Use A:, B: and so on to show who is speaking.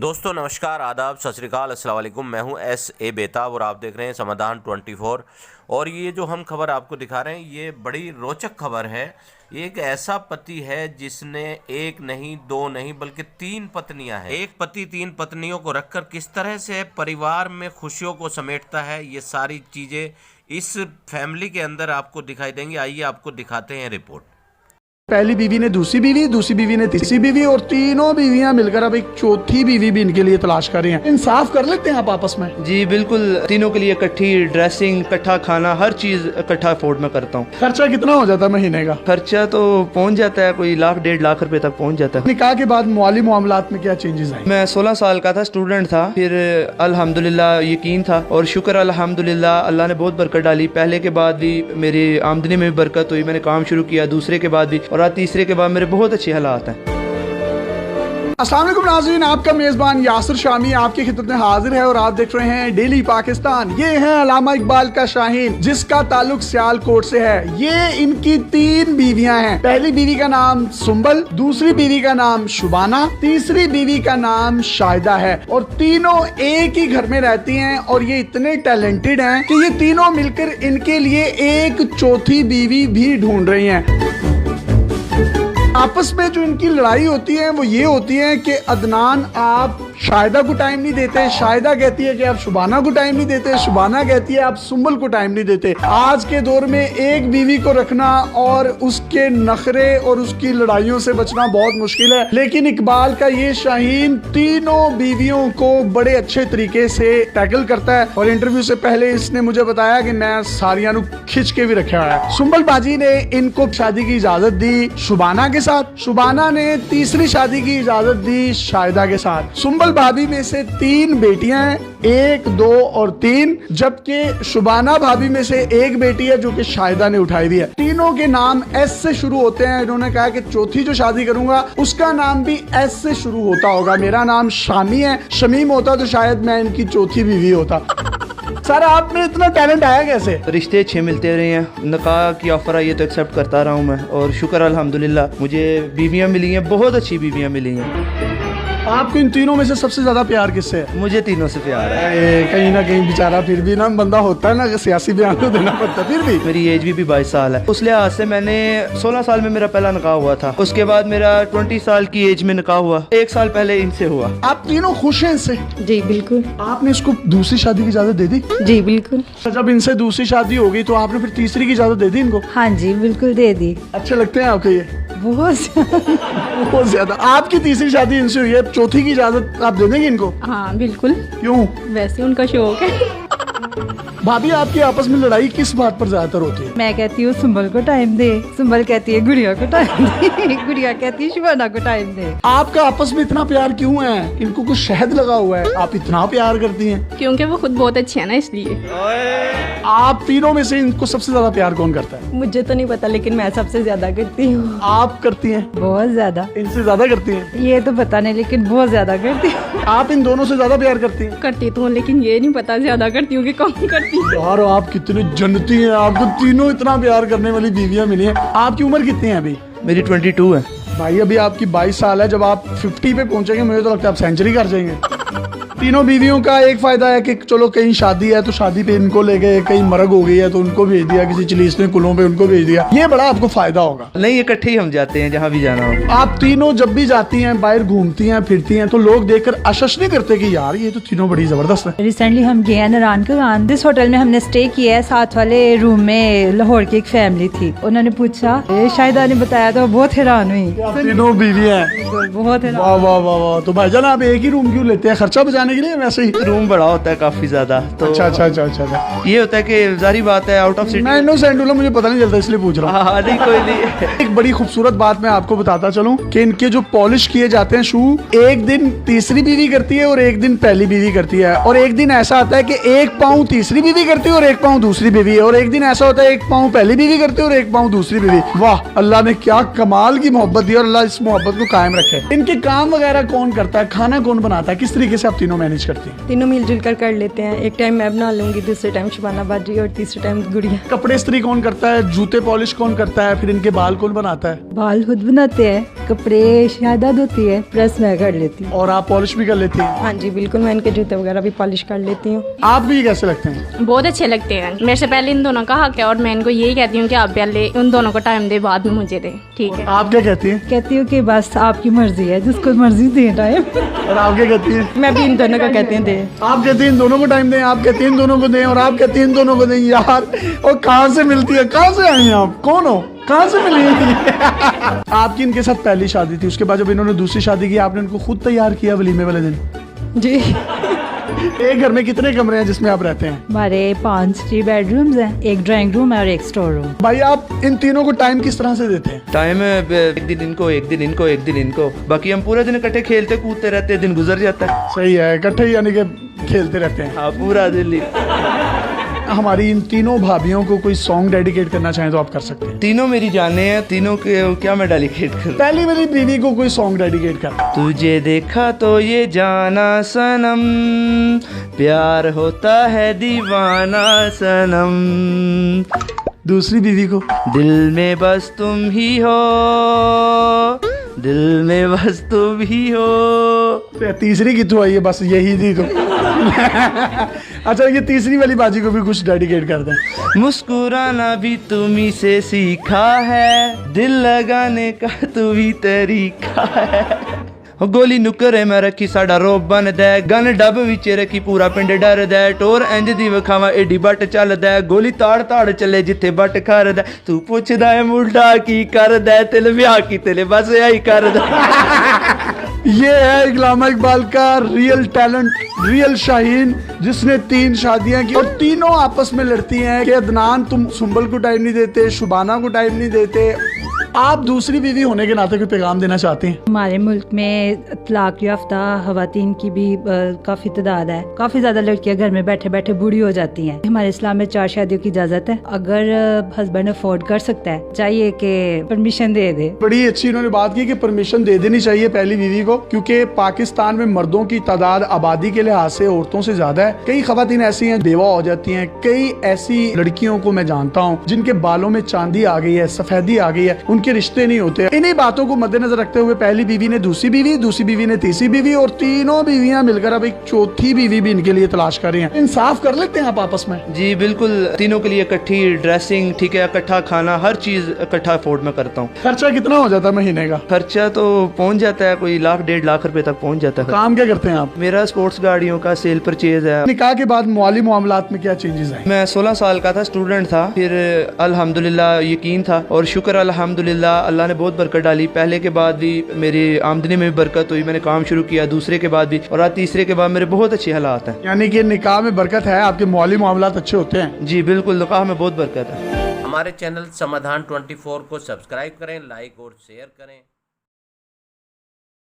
A: दोस्तों नमस्कार, आदाब, सत श्री अकाल, अस्सलाम वालेकुम। मैं हूं S.A. बेताब और आप देख रहे हैं समाधान 24। और ये जो हम खबर आपको दिखा रहे हैं ये बड़ी रोचक खबर है। एक ऐसा पति है जिसने एक नहीं, दो नहीं, बल्कि 3 पत्नियां हैं। एक पति 3 पत्नियों को रखकर किस तरह से परिवार में खुशियों को समेटता है, ये सारी चीज़ें इस फैमिली के अंदर आपको दिखाई देंगी। आइए आपको दिखाते हैं रिपोर्ट।
B: पहली बीवी ने दूसरी बीवी ने तीसरी बीवी और तीनों बीवियां मिलकर अब एक चौथी बीवी भी इनके लिए तलाश कर रही हैं। इंसाफ कर लेते हैं आप आपस में?
C: जी बिल्कुल, तीनों के लिए इकट्ठी ड्रेसिंग, इकट्ठा खाना, हर चीज इकट्ठा अफोर्ड में करता हूँ।
B: खर्चा कितना हो जाता है महीने का?
C: खर्चा तो पहुँच जाता है, कोई 1-1.5 लाख रुपए तक पहुँच जाता है।
B: निकाह के बाद माली मामलात में क्या चेंजेस आए?
C: मैं 16 साल का था, स्टूडेंट था, फिर अल्हम्दुलिल्लाह यकीन था और शुक्र अल्हम्दुलिल्लाह अल्लाह ने बहुत बरकत डाली। पहले के बाद भी मेरी आमदनी में भी बरकत हुई, मैंने काम शुरू किया, दूसरे के बाद भी, और आज तीसरे के बाद मेरे बहुत अच्छे हालात हैं।
B: अस्सलाम वालेकुम नाज़रीन, आपका मेज़बान यासिर शामी आपकी खिदमत में हाजिर है और आप देख रहे हैं डेली पाकिस्तान। ये है अल्लामा इकबाल का शाहीन, जिसका ताल्लुक सियालकोट से है। ये इनकी 3 बीवियां हैं। पहली बीवी का नाम सुंबल, दूसरी बीवी का नाम शुबाना, तीसरी बीवी का नाम शाहिदा है। और तीनों एक ही घर में रहती हैं और ये इतने टैलेंटेड हैं कि ये तीनों मिलकर इनके लिए एक चौथी बीवी भी ढूंढ रही हैं। आपस में जो इनकी लड़ाई होती है वो ये होती है कि अदनान आप शाहिदा को टाइम नहीं देते, शाहिदा कहती है कि आप शुबाना को टाइम नहीं देते, शुबाना कहती है आप सुंबल को टाइम नहीं देते। आज के दौर में एक बीवी को रखना और उसके नखरे और उसकी लड़ाइयों से बचना बहुत मुश्किल है, लेकिन इकबाल का ये शाहीन तीनों बीवियों को बड़े अच्छे तरीके से टैकल करता है। और इंटरव्यू से पहले इसने मुझे बताया कि मैं सारियां खिंच के भी रखा है। सुंबल बाजी ने इनको शादी की इजाजत दी शुबाना के साथ, शुबाना ने तीसरी शादी की इजाजत दी शाहिदा के साथ। सुंबल भाभी में से 3 बेटियां हैं, 1, 2 और 3, जबकि शुबाना भाभी में से 1 बेटी है जो कि शाहिदा ने उठाई दी है। तीनों के नाम S से शुरू होते हैं। इन्होंने कहा कि चौथी जो शादी करूंगा उसका नाम भी S से शुरू होता होगा। मेरा नाम शामी है, शमीम होता तो शायद मैं इनकी चौथी बीवी होता। सर आप में इतना टैलेंट आया कैसे?
C: रिश्ते अच्छे मिलते रहे हैं, निकाह की ऑफर आई है तो एक्सेप्ट करता रहा हूँ मैं, और शुक्र अल्हम्दुलिल्लाह मुझे बीवियाँ मिली हैं, बहुत अच्छी बीवियाँ मिली हैं।
B: आपको इन तीनों में से सबसे ज्यादा प्यार किससे है?
C: मुझे तीनों से प्यार है।
B: कहीं ना कहीं बेचारा फिर भी ना बंदा होता है ना, सियासी बयान तो देना पड़ता है। फिर भी
C: मेरी एज भी 22 साल है, उस लिहाज से मैंने 16 साल में मेरा पहला निकाह हुआ था, उसके बाद मेरा 20 साल की एज में निकाह हुआ, 1 साल पहले इनसे हुआ।
B: आप तीनों खुश हैं इनसे?
D: जी बिल्कुल।
B: आपने इसको दूसरी शादी की इजाजत दे दी?
D: जी बिल्कुल।
B: जब इनसे दूसरी शादी हो गई तो आपने फिर तीसरी की इजाजत दे दी इनको?
D: हाँ जी बिल्कुल दे दी।
B: अच्छे लगते हैं आपके ये?
D: बहुत
B: ज्यादा। आपकी तीसरी शादी इनसे हुई है, चौथी की इजाजत आप दे देंगे इनको?
D: हाँ बिल्कुल।
B: क्यों?
D: वैसे उनका शौक है।
B: भाभी आपकी आपस में लड़ाई किस बात पर ज्यादातर होती है?
D: मैं कहती हूँ सुंबल को टाइम दे, सुंबल कहती है गुड़िया को टाइम दे, गुड़िया कहती है शुबाना को टाइम दे।
B: आपका आपस में इतना प्यार क्यों है? इनको कुछ शहद लगा हुआ है, आप इतना प्यार करती हैं?
E: क्योंकि वो खुद बहुत अच्छे है ना, इसलिए।
B: आप तीनों में से इनको सबसे ज्यादा प्यार कौन करता है?
D: मुझे तो नहीं पता, लेकिन मैं सबसे ज्यादा करती हूँ।
B: आप करती हैं?
D: बहुत ज्यादा।
B: इनसे ज्यादा करती हैं?
D: ये तो पता नहीं, लेकिन बहुत ज्यादा करती हूँ।
B: आप इन दोनों से ज्यादा प्यार करती हैं?
E: करती तो हूँ, लेकिन ये नहीं पता ज्यादा करती हूँ कि कम करती हूँ।
B: यार आप कितनी जन्नती हैं, आपको तीनों इतना प्यार करने वाली बीवियां मिली हैं। आपकी उम्र कितनी है अभी?
C: मेरी 22 है।
B: भाई अभी आपकी 22 साल है, जब आप 50 पे पहुंचेंगे मुझे तो लगता है आप सेंचुरी कर जाएंगे। तीनों बीवियों का एक फायदा है कि चलो कहीं शादी है तो शादी पे इनको ले गए, कहीं मरग हो गई है तो उनको भेज दिया, किसी चिलीसने कुलों पे उनको भेज दिया। ये बड़ा आपको फायदा होगा।
C: नहीं, इकट्ठे ही हम जाते हैं जहाँ भी जाना हो।
B: आप तीनों जब भी जाती हैं, बाहर घूमती हैं, फिरती हैं, तो लोग देखकर अशश नहीं करते कि यार ये तो तीनों बड़ी जबरदस्त है?
D: रिसेंटली हम गए हैं नारायण का, जिस होटल में हमने स्टे किया है, साथ वाले रूम में लाहौर की एक फैमिली थी। उन्होंने पूछा, शाहिदा ने बताया तो बहुत हैरान हुई।
B: आप तीनों बीवी हैं?
D: बहुत हैरान।
B: वाह वाह वाह वाह। तो भाईजान आप एक ही रूम क्यों लेते हैं? खर्चा बचाने के लिए? वैसे ही
C: रूम बड़ा होता है काफी ज्यादा, तो
B: अच्छा।
C: ये होता है कि जारी बात है आउट ऑफ सिटी।
B: मैं इनोसेंट हूं, मुझे पता नहीं चलता इसलिए पूछ रहा हूँ।
C: हाँ नहीं, कोई नहीं।
B: एक बड़ी खूबसूरत बात मैं आपको बताता चलूं कि इनके जो पॉलिश किए जाते हैं शू, एक दिन तीसरी बीवी करती है और एक दिन पहली बीवी करती है। और एक दिन ऐसा आता है कि 1 पाँव तीसरी बीवी करती है और 1 पाँव दूसरी बीवी, और एक दिन ऐसा होता है 1 पाँव पहली बीवी करती है और 1 पाँव दूसरी बीवी। वाह, अल्लाह ने क्या कमाल की मोहब्बत दी और अल्लाह इस मोहब्बत को कायम रखे। इनके काम वगैरह कौन करता है? खाना कौन बनाता है? किस तरीके तरीके से आप तीनों मैनेज करती हैं?
F: तीनों मिलजुल कर लेते हैं। एक टाइम मैं बना लूंगी, दूसरे टाइम शुबाना बाजी और तीसरे टाइम गुड़िया।
B: कपड़े इस्त्री कौन करता है, जूते पॉलिश कौन करता है, फिर इनके बाल कौन बनाता है?
D: बाल खुद बनाते हैं, कपड़े शायद होती है, प्रेस मैं कर लेती हूँ।
B: और आप पॉलिश भी कर लेती हैं?
F: हाँ जी बिल्कुल, मैं इनके जूते वगैरह भी पॉलिश कर लेती हूँ।
B: आपको ये कैसे लगते हैं?
E: बहुत अच्छे लगते हैं। मेरे से पहले इन दोनों का हक है और मैं इनको यही कहती हूँ कि आप पहले उन दोनों को टाइम दे, बाद में मुझे दे। ठीक है।
B: आप क्या कहती हैं?
D: कहती हूँ कि बस आपकी मर्जी है, जिसको मर्जी दे टाइम।
B: और आप क्या कहती हैं?
F: मैं भी इन दोनों का कहती हूँ दे।
B: आप कहती हैं इन दोनों को टाइम दें, आप कहती हैं इन दोनों को दें, और आप कहती हैं इन दोनों को दें। यार, और कहाँ से मिलती है, कहाँ से आई हैं आप, कौन हो, कहाँ से मिली? आपकी इनके साथ पहली शादी थी, उसके बाद जब इन्होंने दूसरी शादी की, आपने इनको खुद तैयार किया वलीमे वाले दिन?
F: जी।
B: एक घर में कितने कमरे हैं जिसमें आप रहते हैं?
D: हमारे 3 बेडरूम्स हैं, एक ड्राइंग रूम है और एक स्टोर रूम।
B: भाई आप इन तीनों को टाइम किस तरह से देते हैं?
C: टाइम एक दिन इनको, एक दिन इनको, एक दिन इनको, बाकी हम पूरा दिन इकट्ठे खेलते कूदते रहते हैं, दिन गुजर जाता है।
B: सही है, इकट्ठे ही यानी कि खेलते रहते हैं।
C: हाँ, पूरा दिन।
B: हमारी इन तीनों भाभियों को कोई सॉन्ग डेडिकेट करना चाहें तो आप कर सकते हैं।
C: तीनों मेरी जाने हैं, तीनों के क्या मैं डेडिकेट करूं?
B: पहली मेरी बीवी को कोई सॉन्ग डेडिकेट कर।
C: तुझे देखा तो ये जाना सनम, प्यार होता है दीवाना सनम,
B: दूसरी बीवी को?
C: दिल में बस तुम ही हो, दिल में बस तुम ही हो।
B: तीसरी कितों आई है? बस यही थी तो। अच्छा, ये तीसरी वाली बाजी को भी कुछ डेडिकेट कर दें।
C: मुस्कुराना भी तुम्ही से सीखा है, दिल लगाने का तू ही तरीका है। गोली नुकरे मैं रखी साडा रोब बन दे, गन डब विच रखी पूरा पिंड डर दे, टोर इंज दी विखावा एडी बट चलदा, गोली ताड़ ताड़ चले जिथे बट खरदा, तू पुछदा है मुंडा की करदा, तिल ब्याह की तिल बस यही करदा।
B: ये है इल्लामा इकबाल का रियल टैलेंट, रियल शाहीन, जिसने 3 शादियां की और तीनों आपस में लड़ती हैं कि अदनान तुम सुंबल को टाइम नहीं देते, शुबाना को टाइम नहीं देते। आप दूसरी बीवी होने के नाते कोई पैगाम देना चाहते हैं?
D: हमारे मुल्क में तलाक याफ्ता खवातीन की भी काफी तादाद है। काफी ज्यादा लड़कियां घर में बैठे बैठे बूढ़ी हो जाती हैं। हमारे इस्लाम में 4 शादियों की इजाजत है। अगर हस्बैंड अफोर्ड कर सकता है, चाहिए कि परमिशन दे दे।
B: बड़ी अच्छी इन्होंने बात की कि परमिशन दे देनी चाहिए पहली बीवी को, क्योंकि पाकिस्तान में मर्दों की तादाद आबादी के लिहाज से औरतों से ज्यादा है। कई खवातीन ऐसी हैं बेवा हो जाती हैं। कई ऐसी लड़कियों को मैं जानता हूँ जिनके बालों में चांदी आ गई है, सफेदी आ गई है, उनके रिश्ते नहीं होते। इन्हीं बातों को मद्देनजर रखते हुए पहली बीवी ने दूसरी बीवी ने तीसरी बीवी, और तीनों बीवियां मिलकर अब एक चौथी बीवी भी इनके लिए तलाश कर रही हैं। इंसाफ कर लेते हैं आप आपस में?
C: जी बिल्कुल, तीनों के लिए इकट्ठी ड्रेसिंग, ठीक है, इकट्ठा खाना, हर चीज इकट्ठा अफोर्ड मैं करता हूँ।
B: खर्चा कितना हो जाता है महीने का?
C: खर्चा तो पहुँच जाता है, कोई 1-1.5 लाख रुपए तक पहुँच जाता है।
B: काम क्या करते हैं आप?
C: मेरा स्पोर्ट्स गाड़ियों का सेल परचेज है।
B: निकाह के बाद माली मामलात में क्या चेंजेस आए?
C: मैं 16 साल का था, स्टूडेंट था, फिर अल्हम्दुलिल्लाह यकीन था और शुक्र अल्हम्दुलिल्लाह अल्लाह ने बहुत बरकत डाली। पहले के बाद भी मेरी आमदनी में भी बरकत हुई, मैंने काम शुरू किया, दूसरे के बाद भी, और आज तीसरे के बाद मेरे बहुत अच्छे हालात हैं।
B: यानी कि निकाह में बरकत है, आपके माली मामलात अच्छे होते हैं?
C: जी बिल्कुल, निकाह में बहुत बरकत है।
A: हमारे चैनल समाधान 24 को सब्सक्राइब करें, लाइक और शेयर करें।